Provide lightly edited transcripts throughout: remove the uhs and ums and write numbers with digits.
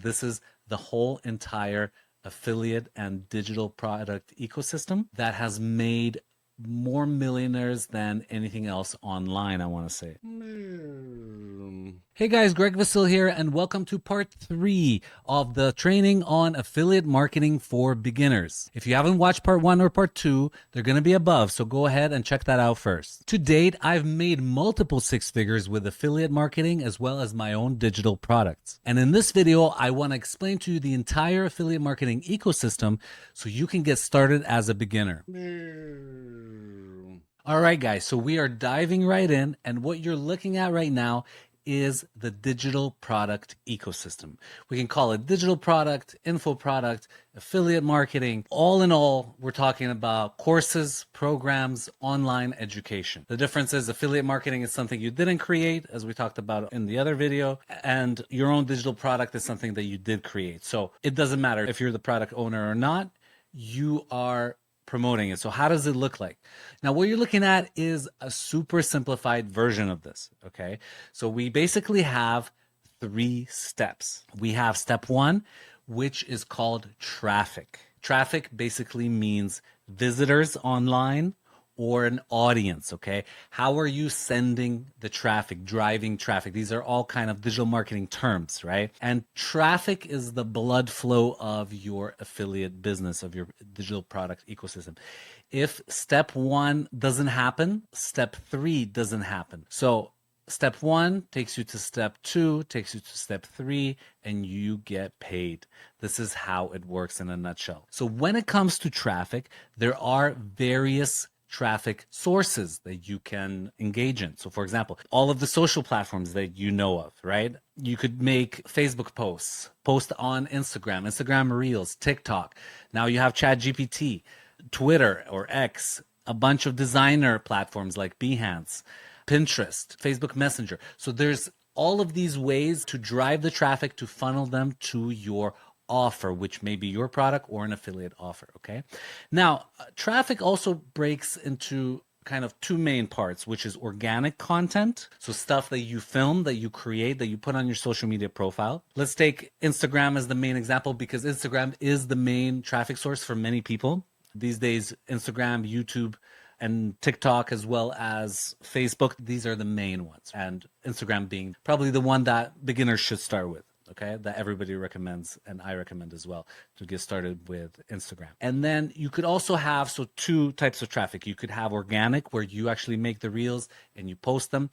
This is the whole entire affiliate and digital product ecosystem that has made more millionaires than anything else online, I want to say. Hey guys, Greg Vasil here, and welcome to part 3 of the training on affiliate marketing for beginners. If you haven't watched part 1 or part 2, they're going to be above, so go ahead and check that out first. To date, I've made multiple six figures with affiliate marketing as well as my own digital products. And in this video, I want to explain to you the entire affiliate marketing ecosystem so you can get started as a beginner. All right, guys, so we are diving right in, and what you're looking at right now is the digital product ecosystem. We can call it digital product, info product, affiliate marketing. All in all, we're talking about courses, programs, online education. The difference is affiliate marketing is something you didn't create, as we talked about in the other video, and your own digital product is something that you did create. So it doesn't matter if you're the product owner or not, you are promoting it. So how does it look like? Now, what you're looking at is a super simplified version of this, okay? So we basically have 3 steps. We have step 1, which is called traffic. Traffic basically means visitors online or an audience, okay? How are you sending the traffic, driving traffic? These are all kind of digital marketing terms, right? And traffic is the blood flow of your affiliate business, of your digital product ecosystem. If step 1 doesn't happen, step 3 doesn't happen. So step 1 takes you to step 2, takes you to step 3, and you get paid. This is how it works in a nutshell. So when it comes to traffic, there are various traffic sources that you can engage in. So for example, all of the social platforms that you know of, right? You could make Facebook posts, post on Instagram Reels, TikTok. Now you have ChatGPT, Twitter or X, a bunch of designer platforms like Behance, Pinterest, Facebook Messenger. So there's all of these ways to drive the traffic, to funnel them to your offer, which may be your product or an affiliate offer, okay? Now, traffic also breaks into kind of 2 main parts, which is organic content. So stuff that you film, that you create, that you put on your social media profile. Let's take Instagram as the main example because Instagram is the main traffic source for many people. These days, Instagram, YouTube, and TikTok, as well as Facebook, these are the main ones. And Instagram being probably the one that beginners should start with, okay? That everybody recommends, and I recommend as well, to get started with Instagram. And then you could also have, 2 types of traffic. You could have organic, where you actually make the reels and you post them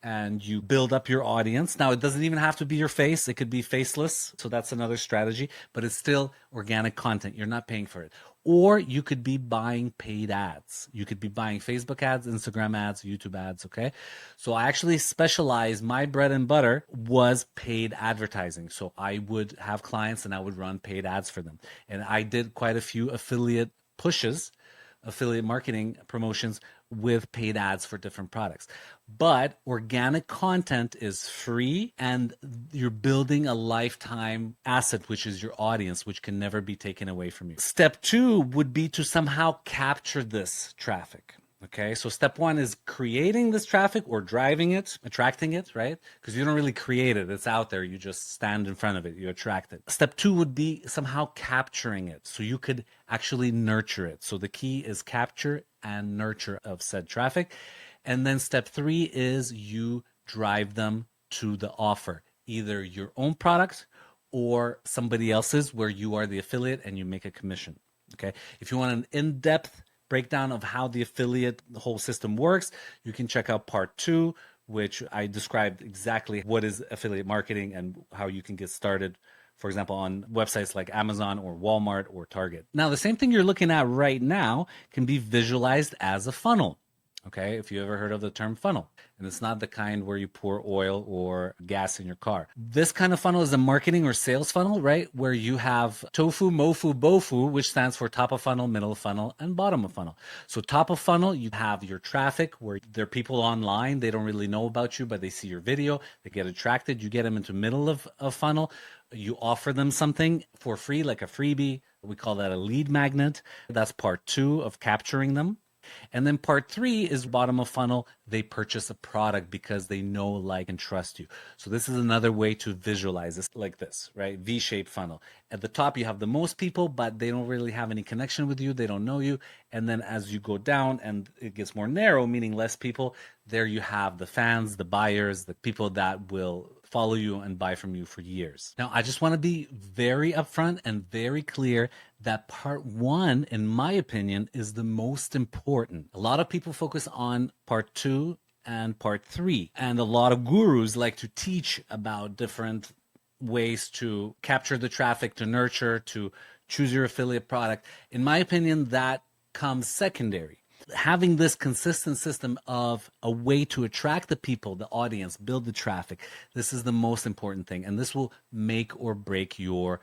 and you build up your audience. Now, it doesn't even have to be your face. It could be faceless. So that's another strategy, but it's still organic content. You're not paying for it. Or you could be buying paid ads. You could be buying Facebook ads, Instagram ads, YouTube ads, okay? So I actually specialize, my bread and butter was paid advertising. So I would have clients and I would run paid ads for them. And I did quite a few affiliate pushes, affiliate marketing promotions with paid ads for different products. But organic content is free and you're building a lifetime asset, which is your audience, which can never be taken away from you. Step 2 would be to somehow capture this traffic. Okay, so step 1 is creating this traffic or driving it, attracting it, right? Because you don't really create it, it's out there, you just stand in front of it, you attract it. Step 2 would be somehow capturing it, so you could actually nurture it. So the key is capture and nurture of said traffic. And then step 3 is you drive them to the offer, either your own product or somebody else's where you are the affiliate and you make a commission. Okay, if you want an in-depth breakdown of how the affiliate, the whole system works, you can check out part 2, which I described exactly what is affiliate marketing and how you can get started, for example, on websites like Amazon or Walmart or Target. Now, the same thing you're looking at right now can be visualized as a funnel. Okay, if you ever heard of the term funnel, and it's not the kind where you pour oil or gas in your car. This kind of funnel is a marketing or sales funnel, right? Where you have TOFU, MOFU, BOFU, which stands for top of funnel, middle of funnel, and bottom of funnel. So top of funnel, you have your traffic where there are people online, they don't really know about you, but they see your video, they get attracted, you get them into middle of funnel, you offer them something for free, like a freebie. We call that a lead magnet. That's part 2 of capturing them. And then part 3 is bottom of funnel. They purchase a product because they know, like, and trust you. So this is another way to visualize this, like this, right? V-shaped funnel. At the top, you have the most people, but they don't really have any connection with you. They don't know you. And then as you go down and it gets more narrow, meaning less people, there you have the fans, the buyers, the people that will follow you and buy from you for years. Now, I just want to be very upfront and very clear that part 1, in my opinion, is the most important. A lot of people focus on part 2 and part 3, and a lot of gurus like to teach about different ways to capture the traffic, to nurture, to choose your affiliate product. In my opinion, that comes secondary. Having this consistent system of a way to attract the people, the audience, build the traffic, this is the most important thing. And this will make or break your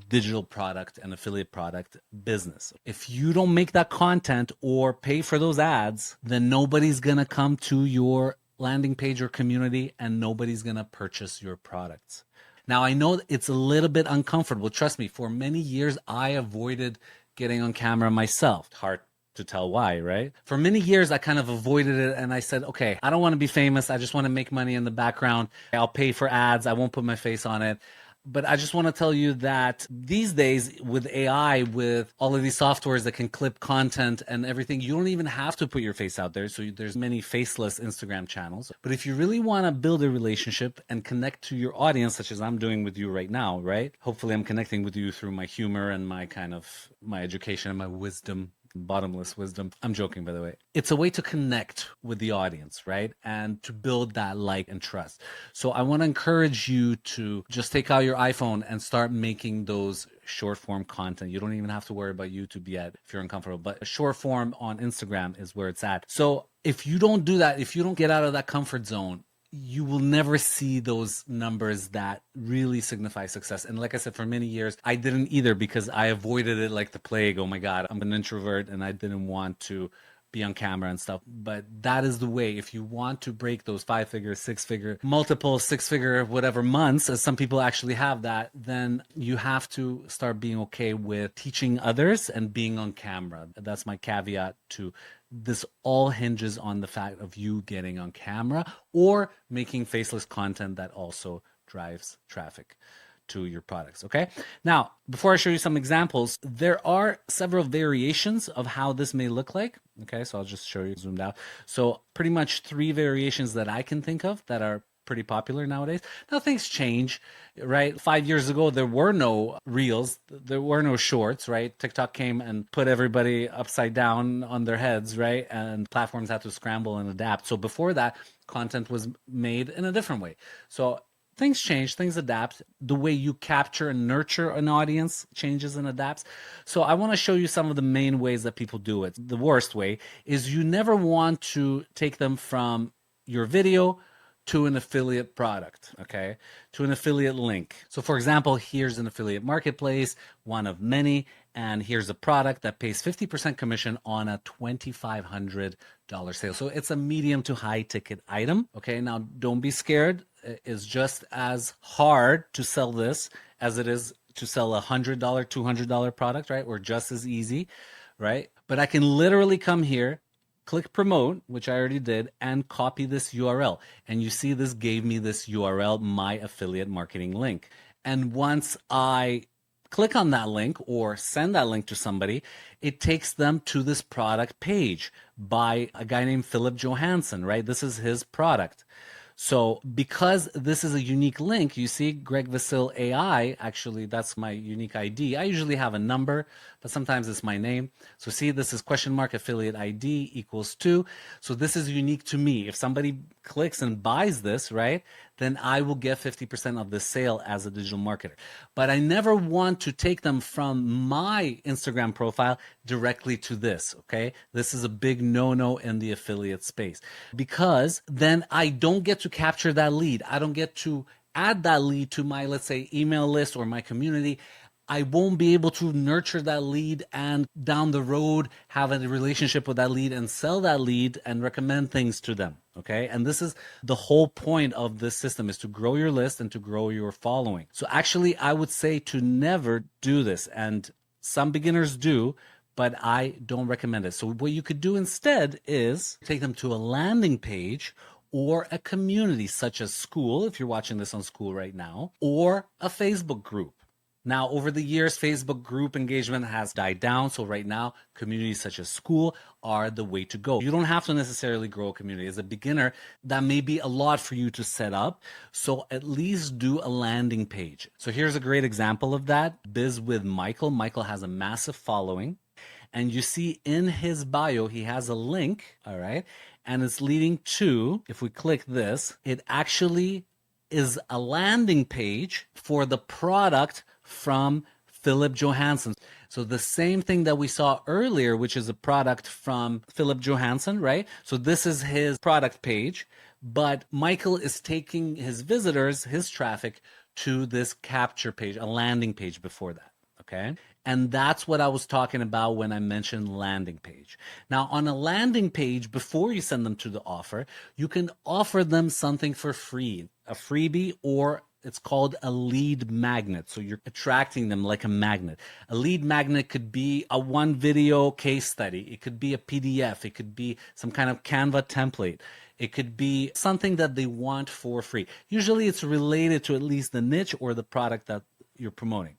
digital product and affiliate product business. If you don't make that content or pay for those ads, then nobody's going to come to your landing page or community, and nobody's going to purchase your products. Now, I know it's a little bit uncomfortable. Trust me, for many years, I avoided getting on camera myself. Hard to tell why, right? For many years, I kind of avoided it, and I said, okay, I don't want to be famous. I just want to make money in the background. I'll pay for ads. I won't put my face on it. But I just want to tell you that these days with AI, with all of these softwares that can clip content and everything, you don't even have to put your face out there. So there's many faceless Instagram channels. But if you really want to build a relationship and connect to your audience, such as I'm doing with you right now, right? Hopefully I'm connecting with you through my humor and my kind of my education and my wisdom. Bottomless wisdom. I'm joking, by the way. It's a way to connect with the audience, right? And to build that like and trust. So I want to encourage you to just take out your iPhone and start making those short form content. You don't even have to worry about YouTube yet if you're uncomfortable, but a short form on Instagram is where it's at. So if you don't do that, if you don't get out of that comfort zone, you will never see those numbers that really signify success. And like I said, for many years, I didn't either because I avoided it like the plague. Oh my God, I'm an introvert and I didn't want to be on camera and stuff. But that is the way. If you want to break those 5-figure, 6-figure, multiple 6-figure, whatever months, as some people actually have that, then you have to start being okay with teaching others and being on camera. That's my caveat to this. All hinges on the fact of you getting on camera or making faceless content that also drives traffic to your products. Okay. Now, before I show you some examples, there are several variations of how this may look like. Okay. So I'll just show you zoomed out. So pretty much 3 variations that I can think of that are pretty popular nowadays. Now things change, right? 5 years ago, there were no reels, there were no shorts, right? TikTok came and put everybody upside down on their heads, right? And platforms had to scramble and adapt. So before that, content was made in a different way. So things change, things adapt. The way you capture and nurture an audience changes and adapts. So I want to show you some of the main ways that people do it. The worst way is you never want to take them from your video to an affiliate product, okay? To an affiliate link. So for example, here's an affiliate marketplace, one of many, and here's a product that pays 50% commission on a $2,500 sale. So it's a medium to high ticket item, okay? Now don't be scared. It's just as hard to sell this as it is to sell a $100, $200 product, right? Or just as easy, right? But I can literally come here, click promote, which I already did, and copy this URL. And you see this gave me this URL, my affiliate marketing link. And once I click on that link or send that link to somebody, it takes them to this product page by a guy named Philip Johansson, right? This is his product. So because this is a unique link, you see Greg Vasil AI, actually that's my unique ID. I usually have a number, but sometimes it's my name. So see, this is # affiliate ID equals 2. So this is unique to me. If somebody clicks and buys this, right, then I will get 50% of the sale as a digital marketer. But I never want to take them from my Instagram profile directly to this, okay? This is a big no-no in the affiliate space because then I don't get to capture that lead. I don't get to add that lead to my, let's say, email list or my community. I won't be able to nurture that lead and down the road have a relationship with that lead and sell that lead and recommend things to them. Okay. And this is the whole point of this system, is to grow your list and to grow your following. So actually, I would say to never do this. And some beginners do, but I don't recommend it. So what you could do instead is take them to a landing page or a community such as Skool, if you're watching this on Skool right now, or a Facebook group. Now, over the years, Facebook group engagement has died down. So right now, communities such as Skool are the way to go. You don't have to necessarily grow a community. As a beginner, that may be a lot for you to set up. So at least do a landing page. So here's a great example of that. Biz with Michael. Michael has a massive following. And you see in his bio, he has a link, all right? And it's leading to, if we click this, it actually is a landing page for the product from Philip Johansson. So the same thing that we saw earlier, which is a product from Philip Johansson, right? So this is his product page, but Michael is taking his visitors, his traffic, to this capture page, a landing page before that, okay? And that's what I was talking about when I mentioned landing page. Now, on a landing page, before you send them to the offer, you can offer them something for free, a freebie, or it's called a lead magnet. So you're attracting them like a magnet. A lead magnet could be a one video case study. It could be a PDF. It could be some kind of Canva template. It could be something that they want for free. Usually it's related to at least the niche or the product that you're promoting.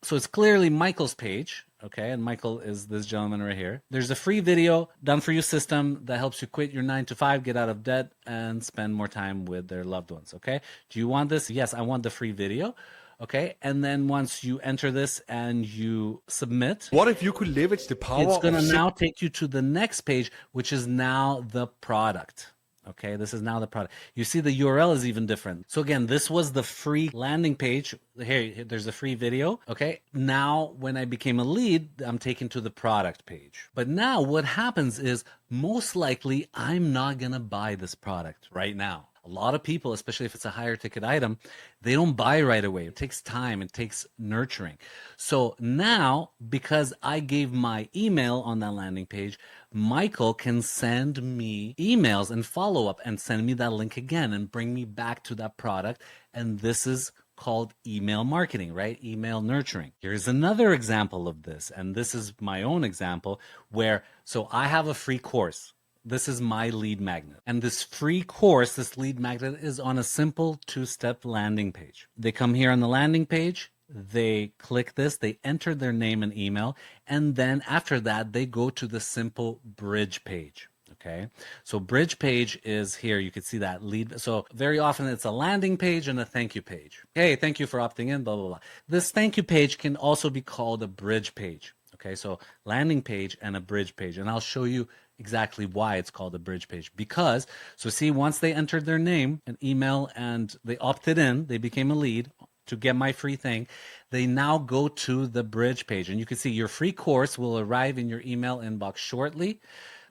So it's clearly Michael's page, okay? And Michael is this gentleman right here. There's a free video done for you system that helps you quit your 9 to 5, get out of debt, and spend more time with their loved ones, okay? Do you want this? Yes, I want the free video, okay? And then once you enter this and you submit, what if you could leverage the power? It's going to now take you to the next page, which is now the product. Okay, this is now the product. You see the URL is even different. So again, this was the free landing page. Here, there's a free video. Okay, now when I became a lead, I'm taken to the product page. But now what happens is most likely I'm not gonna buy this product right now. A lot of people, especially if it's a higher ticket item, they don't buy right away. It takes time, it takes nurturing. So now, because I gave my email on that landing page, Michael can send me emails and follow up and send me that link again and bring me back to that product. And this is called email marketing, right? Email nurturing. Here's another example of this. And this is my own example where, so I have a free course. This is my lead magnet. And this free course, this lead magnet is on a simple 2-step landing page. They come here on the landing page, they click this, they enter their name and email, and then after that, they go to the simple bridge page. Okay, so bridge page is here. You can see that lead. So very often it's a landing page and a thank you page. Hey, thank you for opting in, blah, blah, blah. This thank you page can also be called a bridge page. Okay, so landing page and a bridge page. And I'll show you exactly why it's called a bridge page. Because, so see, once they entered their name and email and they opted in, they became a lead to get my free thing, they now go to the bridge page. And you can see your free course will arrive in your email inbox shortly.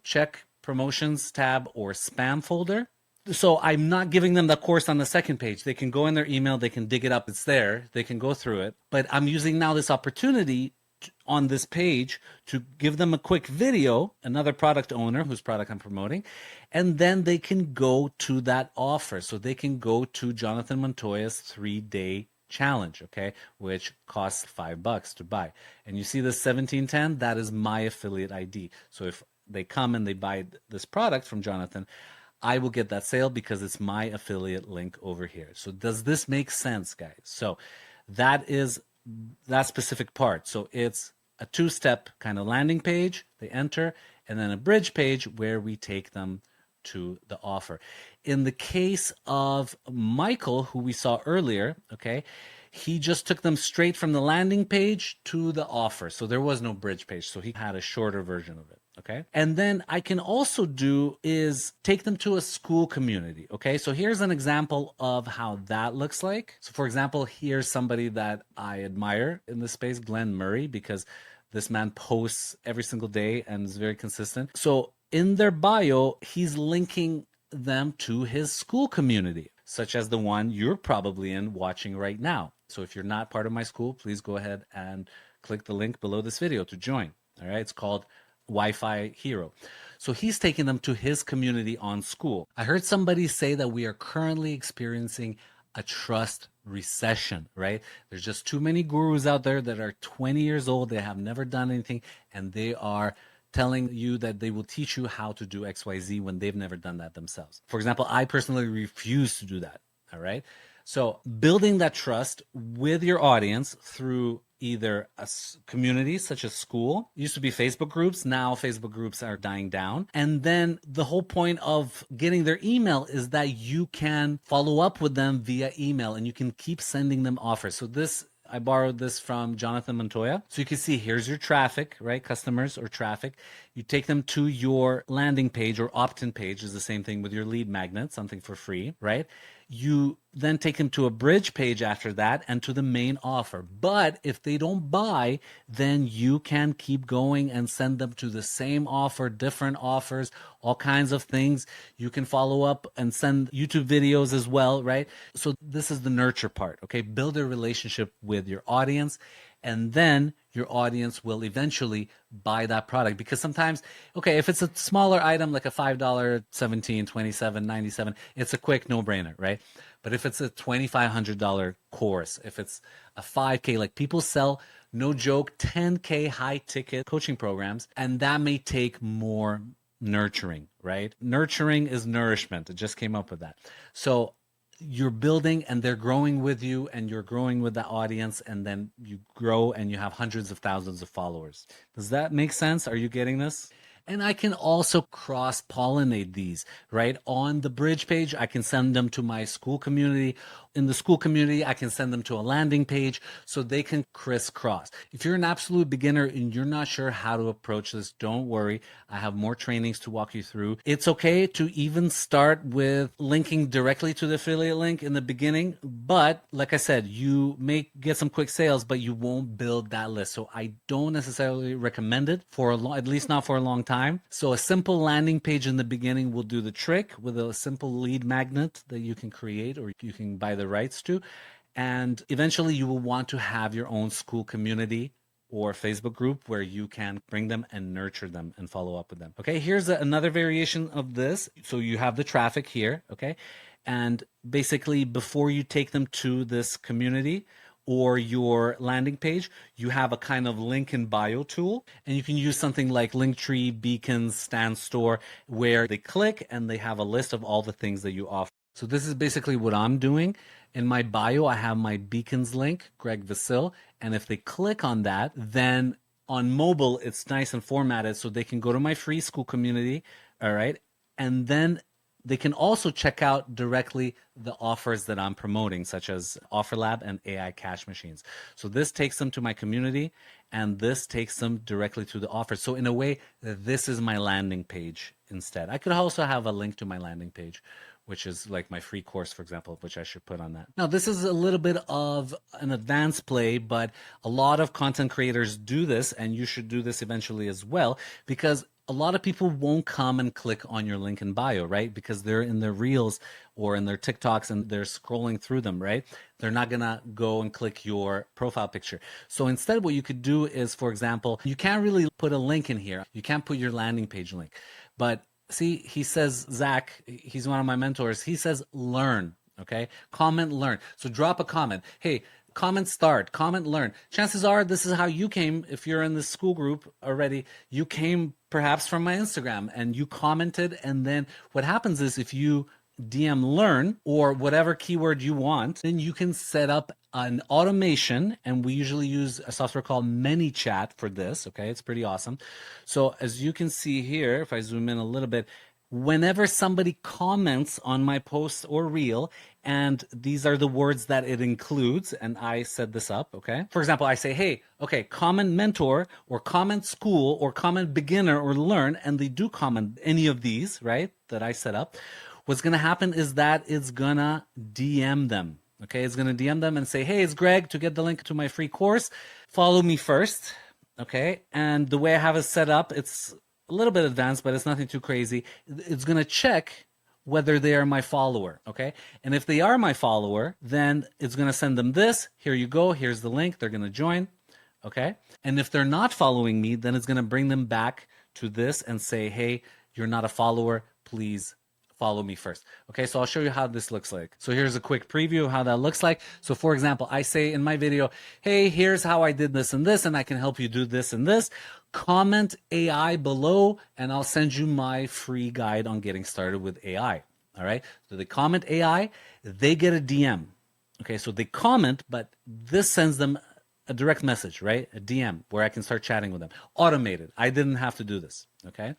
Check promotions tab or spam folder. So I'm not giving them the course on the second page. They can go in their email, they can dig it up, it's there, they can go through it. But I'm using now this opportunity on this page to give them a quick video, another product owner whose product I'm promoting, and then they can go to that offer. So they can go to Jonathan Montoya's 3-day challenge, okay, which costs $5 to buy. And you see this 1710, that is my affiliate ID. So if they come and they buy this product from Jonathan, I will get that sale because it's my affiliate link over here. So does this make sense, guys? So that is that specific part. So it's a 2-step kind of landing page, they enter, and then a bridge page where we take them to the offer. In the case of Michael, who we saw earlier, okay, he just took them straight from the landing page to the offer. So there was no bridge page. So he had a shorter version of it. Okay. And then I can also do is take them to a Skool community. Okay. So here's an example of how that looks like. So for example, here's somebody that I admire in this space, Glenn Murray, because this man posts every single day and is very consistent. So in their bio, he's linking them to his Skool community, such as the one you're probably in watching right now. So if you're not part of my Skool, please go ahead and click the link below this video to join. All right. It's called Wi-Fi Hero. So he's taking them to his community on Skool. I heard somebody say that we are currently experiencing a trust recession, right? There's just too many gurus out there that are 20 years old. They have never done anything, and they are telling you that they will teach you how to do XYZ when they've never done that themselves. For example, I personally refuse to do that. All right. So building that trust with your audience through either a community such as Skool. It used to be Facebook groups. Now Facebook groups are dying down. And then the whole point of getting their email is that you can follow up with them via email and you can keep sending them offers. So this, I borrowed this from Jonathan Montoya. So you can see here's your traffic, right? Customers or traffic. You take them to your landing page or opt-in page is the same thing with your lead magnet, something for free, right? You then take them to a bridge page after that and to the main offer. But if they don't buy, then you can keep going and send them to the same offer, different offers, all kinds of things. You can follow up and send YouTube videos as well, right? So this is the nurture part, okay? Build a relationship with your audience, and then your audience will eventually buy that product. Because sometimes, okay, if it's a smaller item like a $5, $17, $27, $97, it's a quick no-brainer, right? But if it's a $2,500 course, if it's a 5K, like people sell, no joke, 10K high ticket coaching programs, and that may take more nurturing, right? Nurturing is nourishment. It just came up with that. So you're building and they're growing with you and you're growing with the audience, and then you grow and you have hundreds of thousands of followers. Does that make sense? Are you getting this? And I can also cross-pollinate these, right? On the bridge page, I can send them to my Skool community. In the Skool community, I can send them to a landing page so they can crisscross. If you're an absolute beginner and you're not sure how to approach this, don't worry. I have more trainings to walk you through. It's okay to even start with linking directly to the affiliate link in the beginning. But like I said, you may get some quick sales, but you won't build that list. So I don't necessarily recommend it for at least not for a long time. So a simple landing page in the beginning will do the trick with a simple lead magnet that you can create or you can buy the rights to. And eventually you will want to have your own Skool community or Facebook group where you can bring them and nurture them and follow up with them. Okay, here's another variation of this. So you have the traffic here, okay? And basically before you take them to this community or your landing page, you have a kind of link in bio tool, and you can use something like Linktree, Beacons, StanStore, where they click and they have a list of all the things that you offer. So this is basically what I'm doing. In my bio, I have my Beacons link, Greg Vasil, and if they click on that, then on mobile, it's nice and formatted so they can go to my free Skool community, all right? And then they can also check out directly the offers that I'm promoting, such as OfferLab and AI cash machines. So this takes them to my community, and this takes them directly to the offers. So in a way, this is my landing page instead. I could also have a link to my landing page, which is like my free course, for example, which I should put on that. Now, this is a little bit of an advanced play, but a lot of content creators do this, and you should do this eventually as well, because a lot of people won't come and click on your link in bio, right? Because they're in their reels or in their TikToks and they're scrolling through them, right? They're not gonna go and click your profile picture. So instead, what you could do is, for example, you can't really put a link in here. You can't put your landing page link. But see, he says, Zach, he's one of my mentors. He says, learn, okay? Comment, learn. So drop a comment. Hey, comment, start, comment, learn. Chances are this is how you came. If you're in the Skool group already, you came perhaps from my Instagram and you commented. And then what happens is if you DM learn or whatever keyword you want, then you can set up an automation. And we usually use a software called ManyChat for this. Okay, it's pretty awesome. So as you can see here, if I zoom in a little bit, whenever somebody comments on my post or reel, and these are the words that it includes, and I set this up, okay? For example, I say, hey, okay, comment mentor, or comment Skool, or comment beginner, or learn, and they do comment any of these, right, that I set up. What's gonna happen is that it's gonna DM them, okay? It's gonna DM them and say, hey, it's Greg, to get the link to my free course, follow me first, okay? And the way I have it set up, it's a little bit advanced, but it's nothing too crazy. It's going to check whether they are my follower, okay? And if they are my follower, then it's going to send them this. Here you go. Here's the link. They're going to join, okay? And if they're not following me, then it's going to bring them back to this and say, hey, you're not a follower. Please follow me first. Okay, so I'll show you how this looks like. So here's a quick preview of how that looks like. So for example, I say in my video, hey, here's how I did this and I can help you do this and this. Comment AI below and I'll send you my free guide on getting started with AI. All right, so they comment AI, they get a DM. Okay, so they comment, but this sends them a direct message, right? A DM where I can start chatting with them. Automated. I didn't have to do this, okay?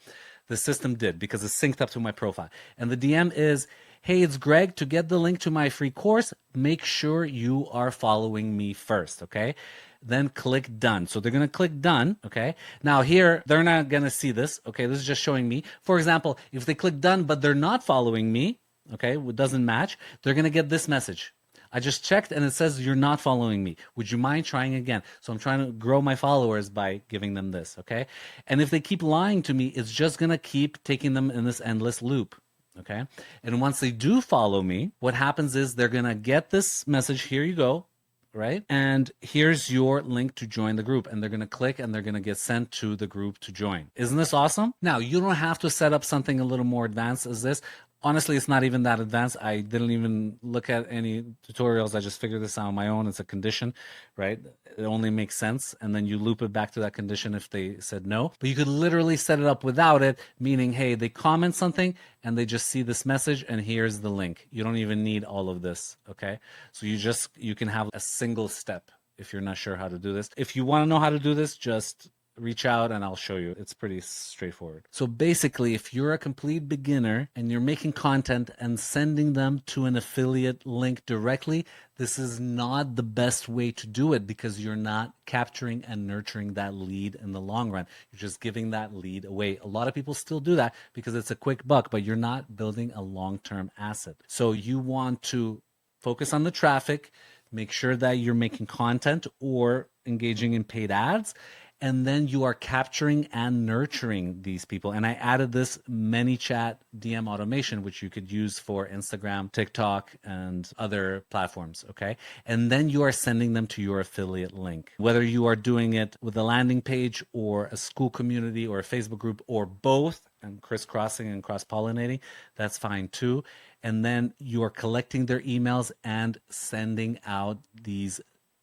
The system did because it's synced up to my profile. And the DM is, hey, it's Greg. To get the link to my free course, make sure you are following me first, okay? Then click done. So they're going to click done, okay? Now here, they're not going to see this, okay? This is just showing me. For example, if they click done, but they're not following me, okay, it doesn't match, they're going to get this message. I just checked and it says you're not following me. Would you mind trying again? So I'm trying to grow my followers by giving them this, okay? And if they keep lying to me, it's just going to keep taking them in this endless loop, okay? And once they do follow me, what happens is they're going to get this message, here you go, right? And here's your link to join the group. And they're going to click and they're going to get sent to the group to join. Isn't this awesome? Now, you don't have to set up something a little more advanced as this. Honestly, it's not even that advanced. I didn't even look at any tutorials. I just figured this out on my own. It's a condition, right? It only makes sense. And then you loop it back to that condition if they said no. But you could literally set it up without it, meaning, hey, they comment something and they just see this message and here's the link. You don't even need all of this, okay? So you can have a single step if you're not sure how to do this. If you want to know how to do this, just reach out and I'll show you. It's pretty straightforward. So basically, if you're a complete beginner and you're making content and sending them to an affiliate link directly, this is not the best way to do it because you're not capturing and nurturing that lead in the long run. You're just giving that lead away. A lot of people still do that because it's a quick buck, but you're not building a long-term asset. So you want to focus on the traffic, make sure that you're making content or engaging in paid ads, and then you are capturing and nurturing these people. And I added this ManyChat DM automation, which you could use for Instagram, TikTok, and other platforms, okay? And then you are sending them to your affiliate link. Whether you are doing it with a landing page or a Skool community or a Facebook group or both, and crisscrossing and cross-pollinating, that's fine too. And then you are collecting their emails and sending out these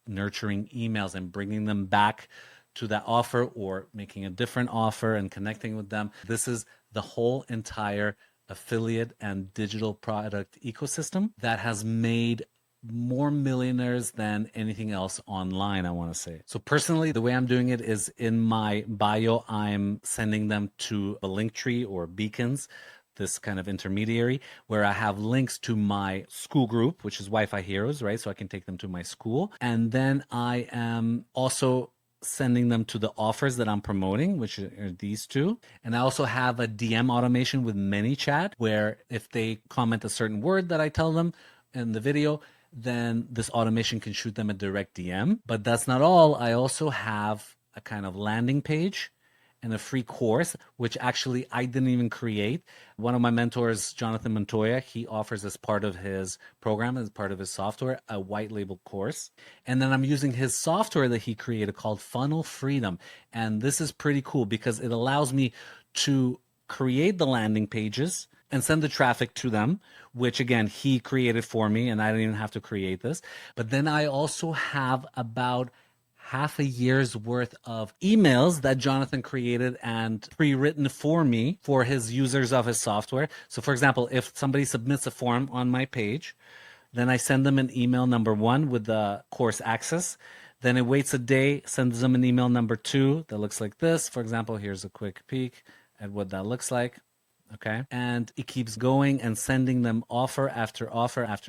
nurturing emails and bringing them back to that offer or making a different offer and connecting with them. This is the whole entire affiliate and digital product ecosystem that has made more millionaires than anything else online, I want to say. So personally, the way I'm doing it is in my bio, I'm sending them to a Linktree or beacons, this kind of intermediary where I have links to my Skool group, which is Wi-Fi Heroes, right? So I can take them to my Skool. And then I am also sending them to the offers that I'm promoting, which are these two. And I also have a DM automation with ManyChat where if they comment a certain word that I tell them in the video, then this automation can shoot them a direct DM. But that's not all. I also have a kind of landing page and a free course, which actually I didn't even create. One of my mentors, Jonathan Montoya, he offers as part of his program, as part of his software, a white label course. And then I'm using his software that he created called Funnel Freedom. And this is pretty cool because it allows me to create the landing pages and send the traffic to them, which again, he created for me and I didn't even have to create this. But then I also have about half a year's worth of emails that Jonathan created and pre-written for me for his users of his software. So for example, if somebody submits a form on my page, then I send them an email number one with the course access. Then it waits a day, sends them an email number two that looks like this. For example, here's a quick peek at what that looks like. Okay. And it keeps going and sending them offer after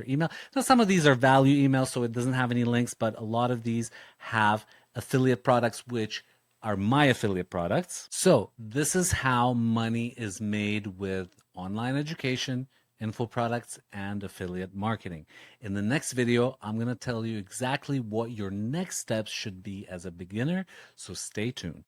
email. Now, some of these are value emails, so it doesn't have any links, but a lot of these have affiliate products, which are my affiliate products. So this is how money is made with online education, info products, and affiliate marketing. In the next video, I'm going to tell you exactly what your next steps should be as a beginner. So stay tuned.